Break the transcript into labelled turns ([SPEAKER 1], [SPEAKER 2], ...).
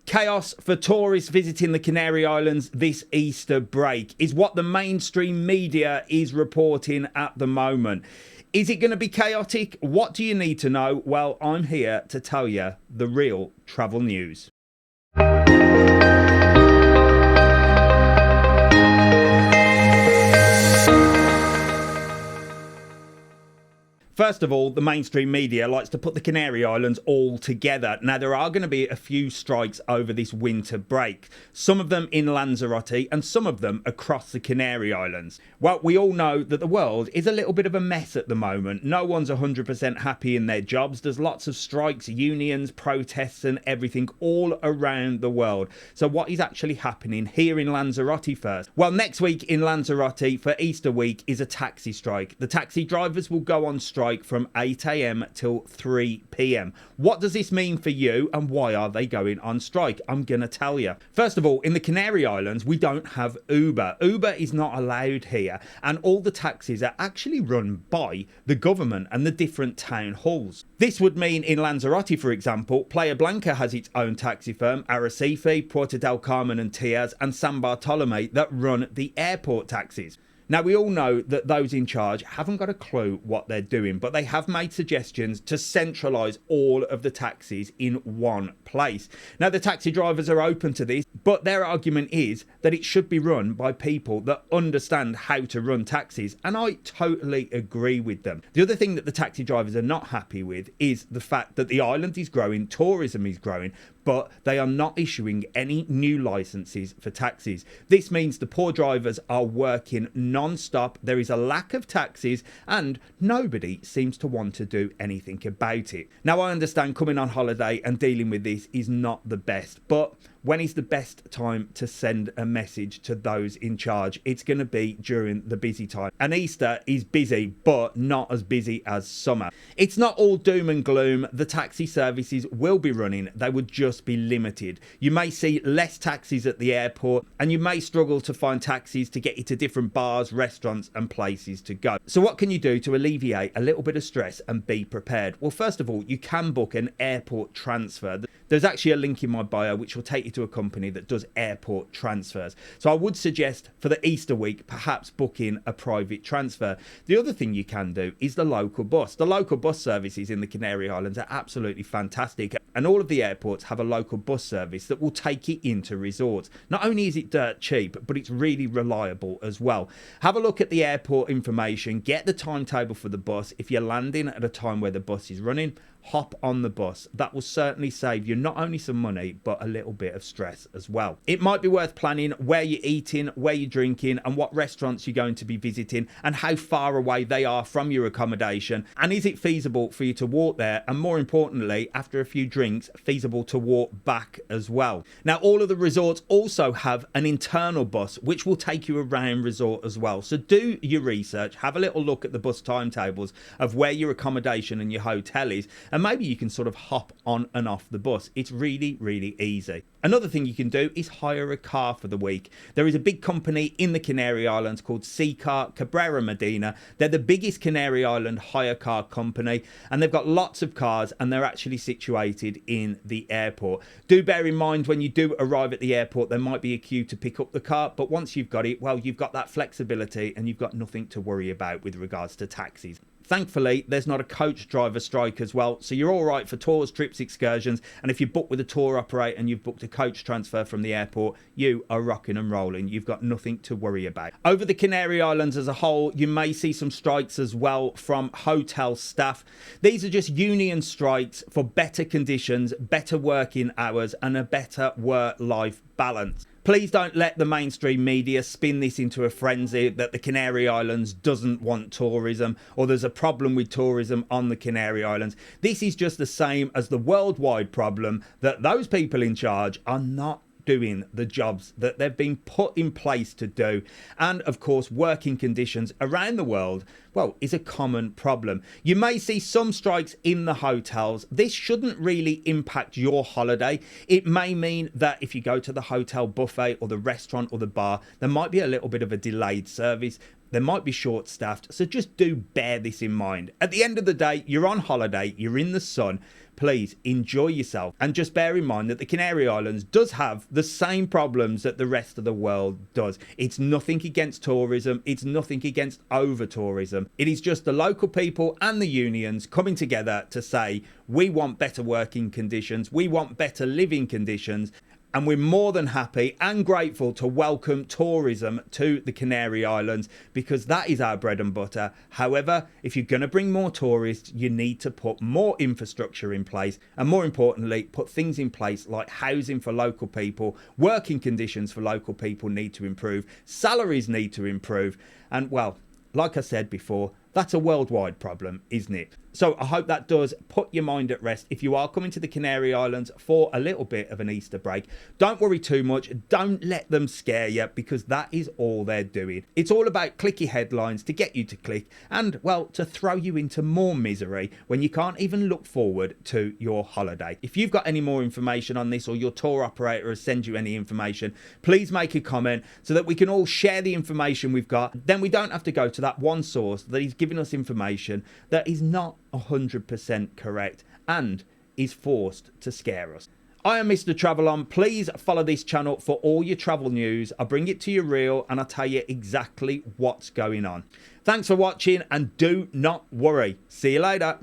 [SPEAKER 1] Chaos for tourists visiting the Canary Islands this Easter break is what the mainstream media is reporting at the moment. Is it going to be chaotic? What do you need to know? Well, I'm here to tell you the real travel news. First of all, the mainstream media likes to put the Canary Islands all together. Now, there are going to be a few strikes over this winter break, some of them in Lanzarote and some of them across the Canary Islands. Well, we all know that the world is a little bit of a mess at the moment. No one's 100% happy in their jobs. There's lots of strikes, unions, protests and everything all around the world. So what is actually happening here in Lanzarote first? Well, next week in Lanzarote for Easter week is a taxi strike. The taxi drivers will go on strike from 8 a.m. till 3 p.m. What does this mean for you and why are they going on strike? I'm going to tell you. First of all, in the Canary Islands, we don't have Uber. Uber is not allowed here, and all the taxis are actually run by the government and the different town halls. This would mean in Lanzarote, for example, Playa Blanca has its own taxi firm, Arrecife, Puerto del Carmen and Tias and San Bartolome that run the airport taxis. Now, we all know that those in charge haven't got a clue what they're doing, but they have made suggestions to centralise all of the taxis in one place. Now, the taxi drivers are open to this, but their argument is that it should be run by people that understand how to run taxis, and I totally agree with them. The other thing that the taxi drivers are not happy with is the fact that the island is growing, tourism is growing, but they are not issuing any new licenses for taxis. This means the poor drivers are working non-stop. There is a lack of taxis and nobody seems to want to do anything about it. Now, I understand coming on holiday and dealing with this is not the best, but when is the best time to send a message to those in charge? It's going to be during the busy time. And Easter is busy, but not as busy as summer. It's not all doom and gloom. The taxi services will be running. They would just be limited. You may see less taxis at the airport, and you may struggle to find taxis to get you to different bars, restaurants, and places to go. So what can you do to alleviate a little bit of stress and be prepared? Well, first of all, you can book an airport transfer. There's actually a link in my bio which will take you to a company that does airport transfers. So I would suggest for the Easter week, perhaps booking a private transfer. The other thing you can do is the local bus. The local bus services in the Canary Islands are absolutely fantastic. And all of the airports have a local bus service that will take you into resorts. Not only is it dirt cheap, but it's really reliable as well. Have a look at the airport information, get the timetable for the bus. If you're landing at a time where the bus is running, hop on the bus. That will certainly save you not only some money, but a little bit of stress as well. It might be worth planning where you're eating, where you're drinking, and what restaurants you're going to be visiting, and how far away they are from your accommodation. And is it feasible for you to walk there? And more importantly, after a few drinks, feasible to walk back as well. Now, all of the resorts also have an internal bus, which will take you around resort as well. So do your research, have a little look at the bus timetables of where your accommodation and your hotel is, and maybe you can sort of hop on and off the bus. It's really, really easy. Another thing you can do is hire a car for the week. There is a big company in the Canary Islands called Seacar Cabrera Medina. They're the biggest Canary Island hire car company, and they've got lots of cars, and they're actually situated in the airport. Do bear in mind when you do arrive at the airport, there might be a queue to pick up the car, but once you've got it, well, you've got that flexibility and you've got nothing to worry about with regards to taxis. Thankfully, there's not a coach driver strike as well, so you're all right for tours, trips, excursions, and if you book with a tour operator and you've booked a coach transfer from the airport, you are rocking and rolling. You've got nothing to worry about. Over the Canary Islands as a whole, you may see some strikes as well from hotel staff. These are just union strikes for better conditions, better working hours, and a better work-life balance. Please don't let the mainstream media spin this into a frenzy that the Canary Islands doesn't want tourism or there's a problem with tourism on the Canary Islands. This is just the same as the worldwide problem that those people in charge are not doing the jobs that they've been put in place to do. And of course, working conditions around the world, well, is a common problem. You may see some strikes in the hotels. This shouldn't really impact your holiday. It may mean that if you go to the hotel buffet or the restaurant or the bar, there might be a little bit of a delayed service. They might be short staffed, so just do bear this in mind. At the end of the day, you're on holiday, you're in the sun. Please enjoy yourself, and just bear in mind that the Canary Islands does have the same problems that the rest of the world does. It's nothing against tourism, it's nothing against over tourism. It is just the local people and the unions coming together to say, we want better working conditions, we want better living conditions. And we're more than happy and grateful to welcome tourism to the Canary Islands, because that is our bread and butter. However, if you're going to bring more tourists, you need to put more infrastructure in place, and more importantly, put things in place like housing for local people, working conditions for local people need to improve, salaries need to improve, and well, like I said before, that's a worldwide problem, isn't it? So I hope that does put your mind at rest. If you are coming to the Canary Islands for a little bit of an Easter break, don't worry too much. Don't let them scare you, because that is all they're doing. It's all about clicky headlines to get you to click and, well, to throw you into more misery when you can't even look forward to your holiday. If you've got any more information on this, or your tour operator has sent you any information, please make a comment so that we can all share the information we've got. Then we don't have to go to that one source that is giving us information that is not 100% correct and is forced to scare us. I am Mr. TravelOn. Please follow this channel for all your travel news. I bring it to you real, and I tell you exactly what's going on. Thanks for watching, and do not worry. See you later.